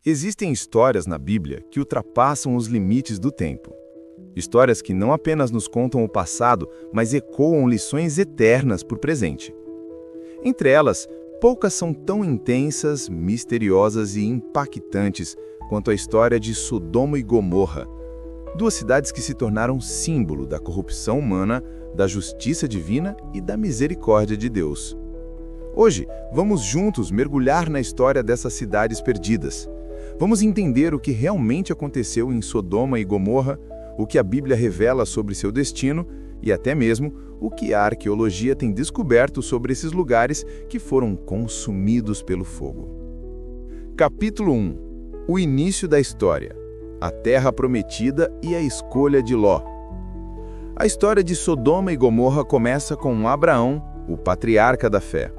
Existem histórias na Bíblia que ultrapassam os limites do tempo. Histórias que não apenas nos contam o passado, mas ecoam lições eternas para o presente. Entre elas, poucas são tão intensas, misteriosas e impactantes quanto a história de Sodoma e Gomorra, duas cidades que se tornaram símbolo da corrupção humana, da justiça divina e da misericórdia de Deus. Hoje, vamos juntos mergulhar na história dessas cidades perdidas. Vamos entender o que realmente aconteceu em Sodoma e Gomorra, o que a Bíblia revela sobre seu destino e até mesmo o que a arqueologia tem descoberto sobre esses lugares que foram consumidos pelo fogo. Capítulo 1. O início da história. A Terra Prometida e a escolha de Ló. A história de Sodoma e Gomorra começa com Abraão, o patriarca da fé.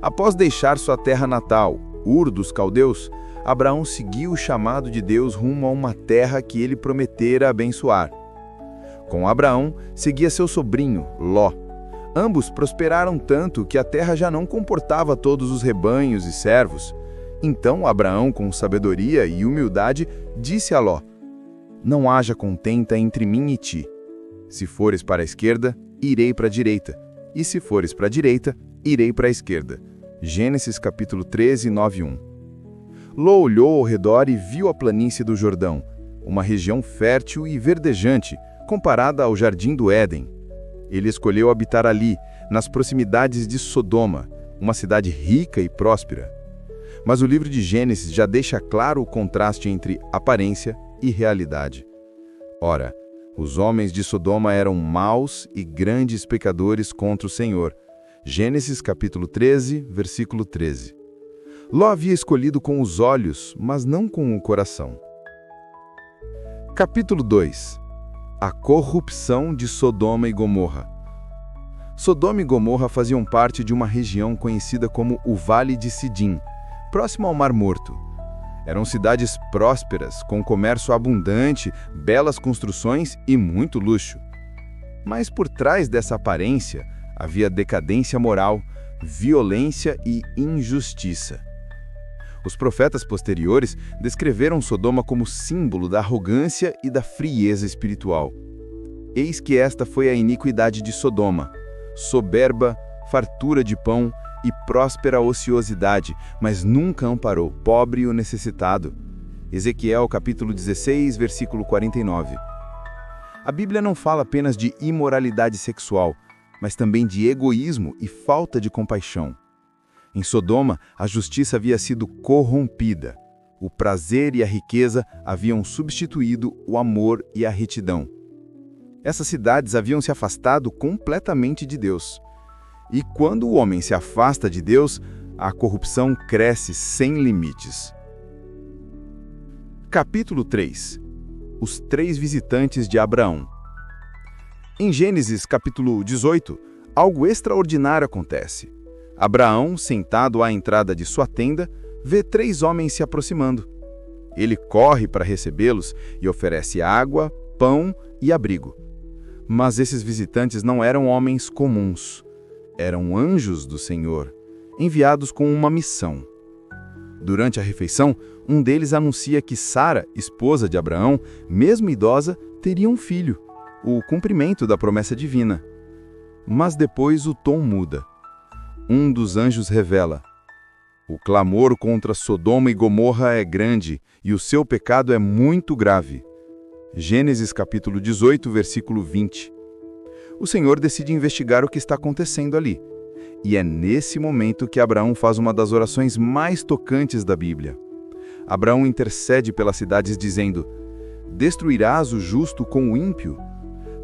Após deixar sua terra natal, Ur dos Caldeus, Abraão seguiu o chamado de Deus rumo a uma terra que ele prometera abençoar. Com Abraão, seguia seu sobrinho, Ló. Ambos prosperaram tanto que a terra já não comportava todos os rebanhos e servos. Então Abraão, com sabedoria e humildade, disse a Ló: "Não haja contenda entre mim e ti. Se fores para a esquerda, irei para a direita, e se fores para a direita, irei para a esquerda." Gênesis capítulo 13, 9:1. Ló olhou ao redor e viu a planície do Jordão, uma região fértil e verdejante, comparada ao Jardim do Éden. Ele escolheu habitar ali, nas proximidades de Sodoma, uma cidade rica e próspera. Mas o livro de Gênesis já deixa claro o contraste entre aparência e realidade. Ora, os homens de Sodoma eram maus e grandes pecadores contra o Senhor. Gênesis capítulo 13, versículo 13. Ló havia escolhido com os olhos, mas não com o coração. Capítulo 2. A corrupção de Sodoma e Gomorra. Sodoma e Gomorra faziam parte de uma região conhecida como o Vale de Sidim, próximo ao Mar Morto. Eram cidades prósperas, com comércio abundante, belas construções e muito luxo. Mas por trás dessa aparência havia decadência moral, violência e injustiça. Os profetas posteriores descreveram Sodoma como símbolo da arrogância e da frieza espiritual. Eis que esta foi a iniquidade de Sodoma: soberba, fartura de pão e próspera ociosidade, mas nunca amparou o pobre e o necessitado. Ezequiel capítulo 16, versículo 49. A Bíblia não fala apenas de imoralidade sexual, mas também de egoísmo e falta de compaixão. Em Sodoma, a justiça havia sido corrompida. O prazer e a riqueza haviam substituído o amor e a retidão. Essas cidades haviam se afastado completamente de Deus. E quando o homem se afasta de Deus, a corrupção cresce sem limites. Capítulo 3. Os três visitantes de Abraão. Em Gênesis capítulo 18, algo extraordinário acontece. Abraão, sentado à entrada de sua tenda, vê três homens se aproximando. Ele corre para recebê-los e oferece água, pão e abrigo. Mas esses visitantes não eram homens comuns. Eram anjos do Senhor, enviados com uma missão. Durante a refeição, um deles anuncia que Sara, esposa de Abraão, mesmo idosa, teria um filho, o cumprimento da promessa divina. Mas depois o tom muda. Um dos anjos revela: o clamor contra Sodoma e Gomorra é grande e o seu pecado é muito grave. Gênesis capítulo 18, versículo 20. O Senhor decide investigar o que está acontecendo ali. E é nesse momento que Abraão faz uma das orações mais tocantes da Bíblia. Abraão intercede pelas cidades dizendo: "Destruirás o justo com o ímpio?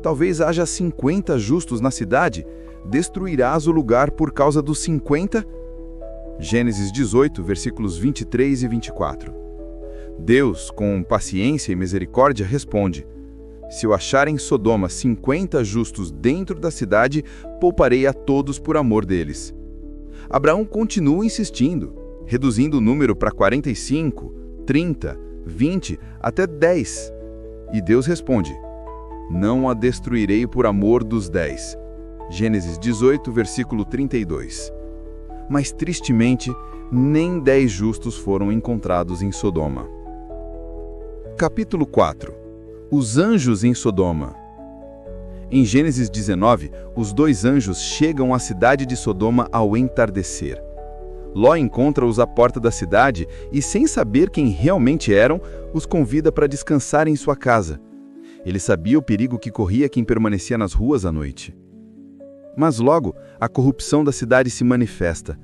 Talvez haja 50 justos na cidade. Destruirás o lugar por causa dos 50? Gênesis 18, versículos 23 e 24. Deus, com paciência e misericórdia, responde: "Se eu achar em Sodoma 50 justos dentro da cidade, pouparei a todos por amor deles." Abraão continua insistindo, reduzindo o número para 45, 30, 20, até 10. E Deus responde: "Não a destruirei por amor dos 10. Gênesis 18, versículo 32. mas tristemente, nem 10 justos foram encontrados em Sodoma. Capítulo 4. Os anjos em Sodoma. Em Gênesis 19, os 2 anjos chegam à cidade de Sodoma ao entardecer. Ló encontra-os à porta da cidade e, sem saber quem realmente eram, os convida para descansar em sua casa. Ele sabia o perigo que corria quem permanecia nas ruas à noite. Mas logo, a corrupção da cidade se manifesta.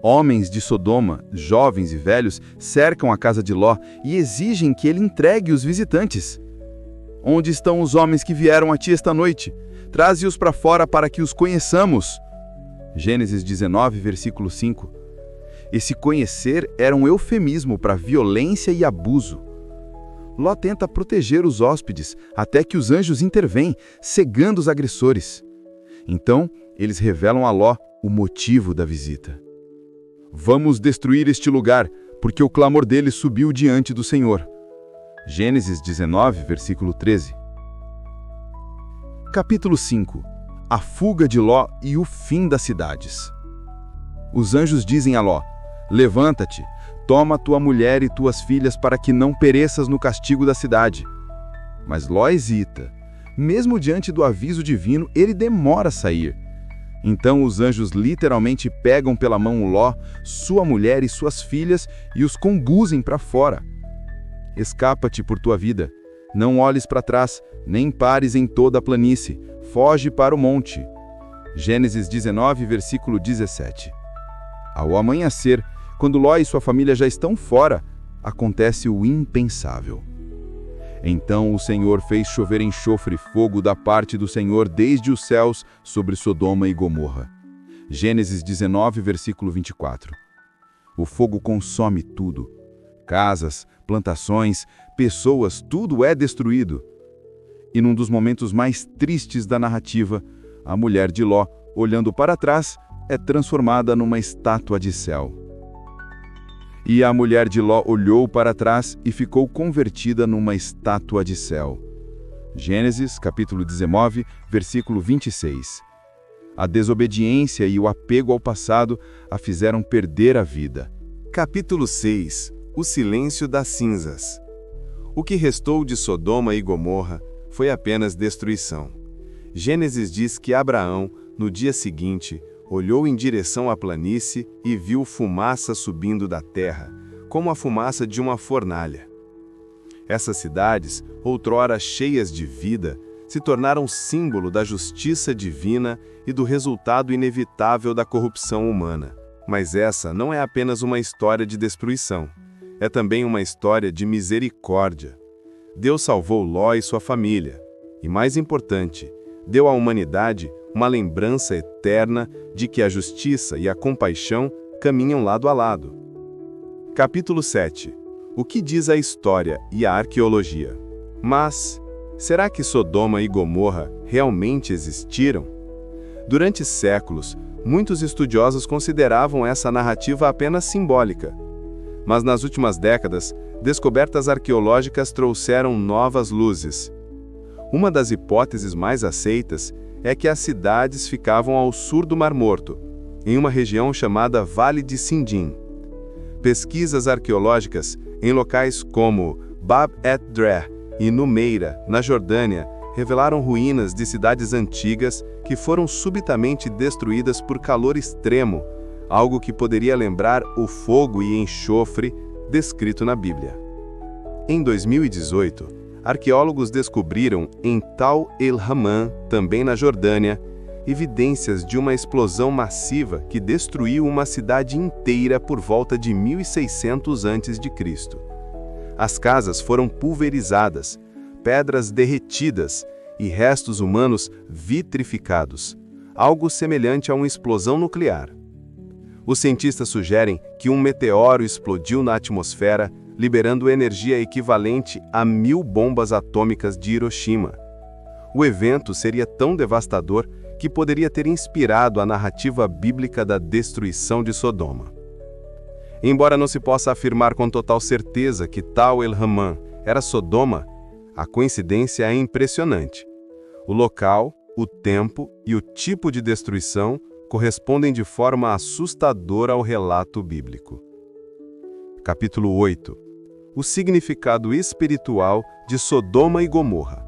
Homens de Sodoma, jovens e velhos, cercam a casa de Ló e exigem que ele entregue os visitantes. Onde estão os homens que vieram a ti esta noite? Traze-os para fora para que os conheçamos. Gênesis 19, versículo 5. Esse conhecer era um eufemismo para violência e abuso. Ló tenta proteger os hóspedes até que os anjos intervêm, cegando os agressores. Então, eles revelam a Ló o motivo da visita. Vamos destruir este lugar, porque o clamor deles subiu diante do Senhor. Gênesis 19, versículo 13. Capítulo 5. A fuga de Ló e o fim das cidades. Os anjos dizem a Ló: levanta-te, toma tua mulher e tuas filhas para que não pereças no castigo da cidade. Mas Ló hesita. Mesmo diante do aviso divino, ele demora a sair. Então os anjos literalmente pegam pela mão Ló, sua mulher e suas filhas e os conduzem para fora. Escapa-te por tua vida. Não olhes para trás, nem pares em toda a planície. Foge para o monte. Gênesis 19, versículo 17. Ao amanhecer, quando Ló e sua família já estão fora, acontece o impensável. Então o Senhor fez chover enxofre e fogo da parte do Senhor desde os céus sobre Sodoma e Gomorra. Gênesis 19, versículo 24. O fogo consome tudo. Casas, plantações, pessoas, tudo é destruído. E num dos momentos mais tristes da narrativa, a mulher de Ló, olhando para trás, é transformada numa estátua de sal. E a mulher de Ló olhou para trás e ficou convertida numa estátua de sal. Gênesis, capítulo 19, versículo 26. A desobediência e o apego ao passado a fizeram perder a vida. Capítulo 6. O silêncio das cinzas. O que restou de Sodoma e Gomorra foi apenas destruição. Gênesis diz que Abraão, no dia seguinte, olhou em direção à planície e viu fumaça subindo da terra, como a fumaça de uma fornalha. Essas cidades, outrora cheias de vida, se tornaram símbolo da justiça divina e do resultado inevitável da corrupção humana. Mas essa não é apenas uma história de destruição. É também uma história de misericórdia. Deus salvou Ló e sua família. E mais importante, deu à humanidade uma lembrança eterna de que a justiça e a compaixão caminham lado a lado. Capítulo 7. O que diz a história e a arqueologia? Mas, será que Sodoma e Gomorra realmente existiram? Durante séculos, muitos estudiosos consideravam essa narrativa apenas simbólica. Mas nas últimas décadas, descobertas arqueológicas trouxeram novas luzes. Uma das hipóteses mais aceitas é que as cidades ficavam ao sul do Mar Morto, em uma região chamada Vale de Sindim. Pesquisas arqueológicas em locais como Bab et-Dreh e Numeira, na Jordânia, revelaram ruínas de cidades antigas que foram subitamente destruídas por calor extremo, algo que poderia lembrar o fogo e enxofre descrito na Bíblia. Em 2018, arqueólogos descobriram em Tal el-Hammam, também na Jordânia, evidências de uma explosão massiva que destruiu uma cidade inteira por volta de 1600 a.C. As casas foram pulverizadas, pedras derretidas e restos humanos vitrificados, algo semelhante a uma explosão nuclear. Os cientistas sugerem que um meteoro explodiu na atmosfera, liberando energia equivalente a 1000 bombas atômicas de Hiroshima. O evento seria tão devastador que poderia ter inspirado a narrativa bíblica da destruição de Sodoma. Embora não se possa afirmar com total certeza que Tal el-Hammam era Sodoma, a coincidência é impressionante. O local, o tempo e o tipo de destruição correspondem de forma assustadora ao relato bíblico. Capítulo 8. O significado espiritual de Sodoma e Gomorra.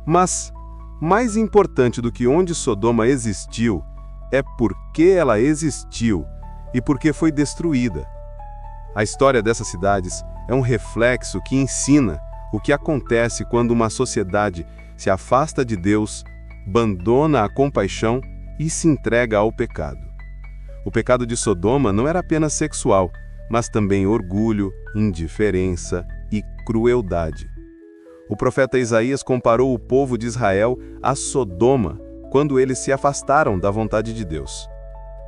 Mas, mais importante do que onde Sodoma existiu, é por que ela existiu e por que foi destruída. A história dessas cidades é um reflexo que ensina o que acontece quando uma sociedade se afasta de Deus, abandona a compaixão e se entrega ao pecado. O pecado de Sodoma não era apenas sexual, mas também orgulho, indiferença e crueldade. O profeta Isaías comparou o povo de Israel a Sodoma quando eles se afastaram da vontade de Deus.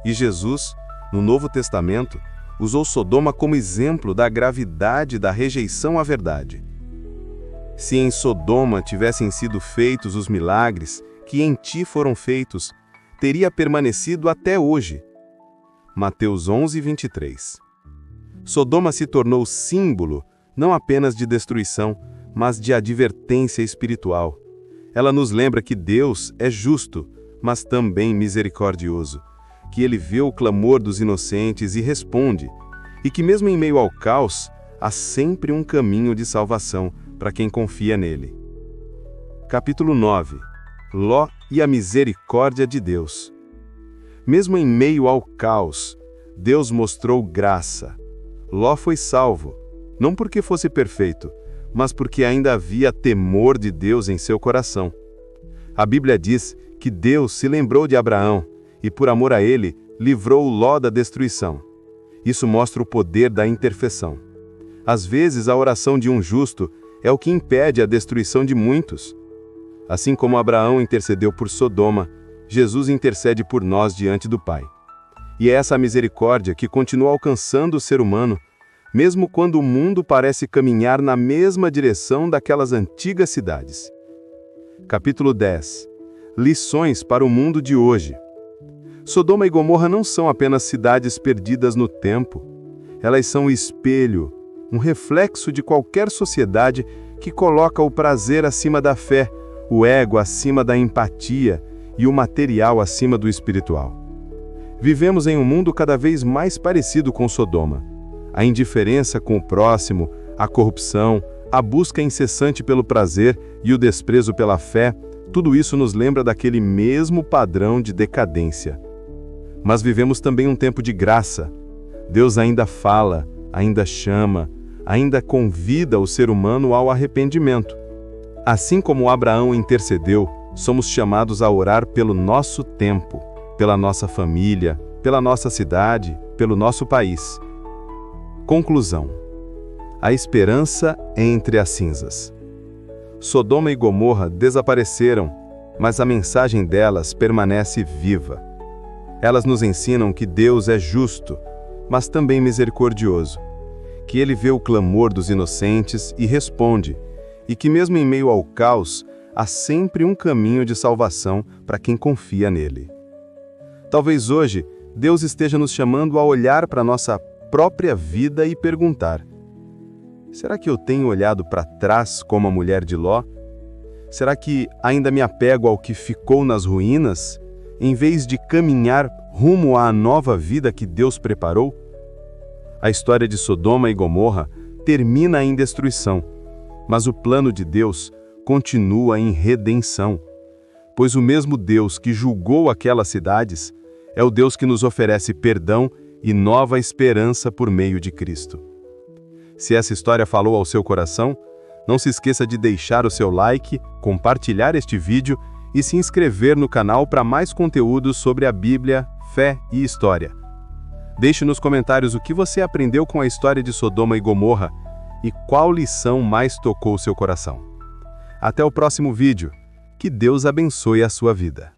E Jesus, no Novo Testamento, usou Sodoma como exemplo da gravidade da rejeição à verdade. Se em Sodoma tivessem sido feitos os milagres que em ti foram feitos, teria permanecido até hoje. Mateus 11, 23. Sodoma se tornou símbolo não apenas de destruição, mas de advertência espiritual. Ela nos lembra que Deus é justo, mas também misericordioso, que Ele vê o clamor dos inocentes e responde, e que mesmo em meio ao caos, há sempre um caminho de salvação para quem confia nele. Capítulo 9. Ló e a misericórdia de Deus. Mesmo em meio ao caos, Deus mostrou graça. Ló foi salvo, não porque fosse perfeito, mas porque ainda havia temor de Deus em seu coração. A Bíblia diz que Deus se lembrou de Abraão e, por amor a ele, livrou Ló da destruição. Isso mostra o poder da intercessão. Às vezes, a oração de um justo é o que impede a destruição de muitos. Assim como Abraão intercedeu por Sodoma, Jesus intercede por nós diante do Pai. E é essa misericórdia que continua alcançando o ser humano, mesmo quando o mundo parece caminhar na mesma direção daquelas antigas cidades. Capítulo 10. Lições para o mundo de hoje. Sodoma e Gomorra não são apenas cidades perdidas no tempo. Elas são o espelho, um reflexo de qualquer sociedade que coloca o prazer acima da fé, o ego acima da empatia e o material acima do espiritual. Vivemos em um mundo cada vez mais parecido com Sodoma. A indiferença com o próximo, a corrupção, a busca incessante pelo prazer e o desprezo pela fé, tudo isso nos lembra daquele mesmo padrão de decadência. Mas vivemos também um tempo de graça. Deus ainda fala, ainda chama, ainda convida o ser humano ao arrependimento. Assim como Abraão intercedeu, somos chamados a orar pelo nosso tempo, pela nossa família, pela nossa cidade, pelo nosso país. Conclusão. A esperança entre as cinzas. Sodoma e Gomorra desapareceram, mas a mensagem delas permanece viva. Elas nos ensinam que Deus é justo, mas também misericordioso, que Ele vê o clamor dos inocentes e responde, e que mesmo em meio ao caos, há sempre um caminho de salvação para quem confia nele. Talvez hoje, Deus esteja nos chamando a olhar para a nossa própria vida e perguntar: será que eu tenho olhado para trás como a mulher de Ló? Será que ainda me apego ao que ficou nas ruínas, em vez de caminhar rumo à nova vida que Deus preparou? A história de Sodoma e Gomorra termina em destruição, mas o plano de Deus continua em redenção, pois o mesmo Deus que julgou aquelas cidades é o Deus que nos oferece perdão e nova esperança por meio de Cristo. Se essa história falou ao seu coração, não se esqueça de deixar o seu like, compartilhar este vídeo e se inscrever no canal para mais conteúdos sobre a Bíblia, fé e história. Deixe nos comentários o que você aprendeu com a história de Sodoma e Gomorra e qual lição mais tocou o seu coração. Até o próximo vídeo. Que Deus abençoe a sua vida.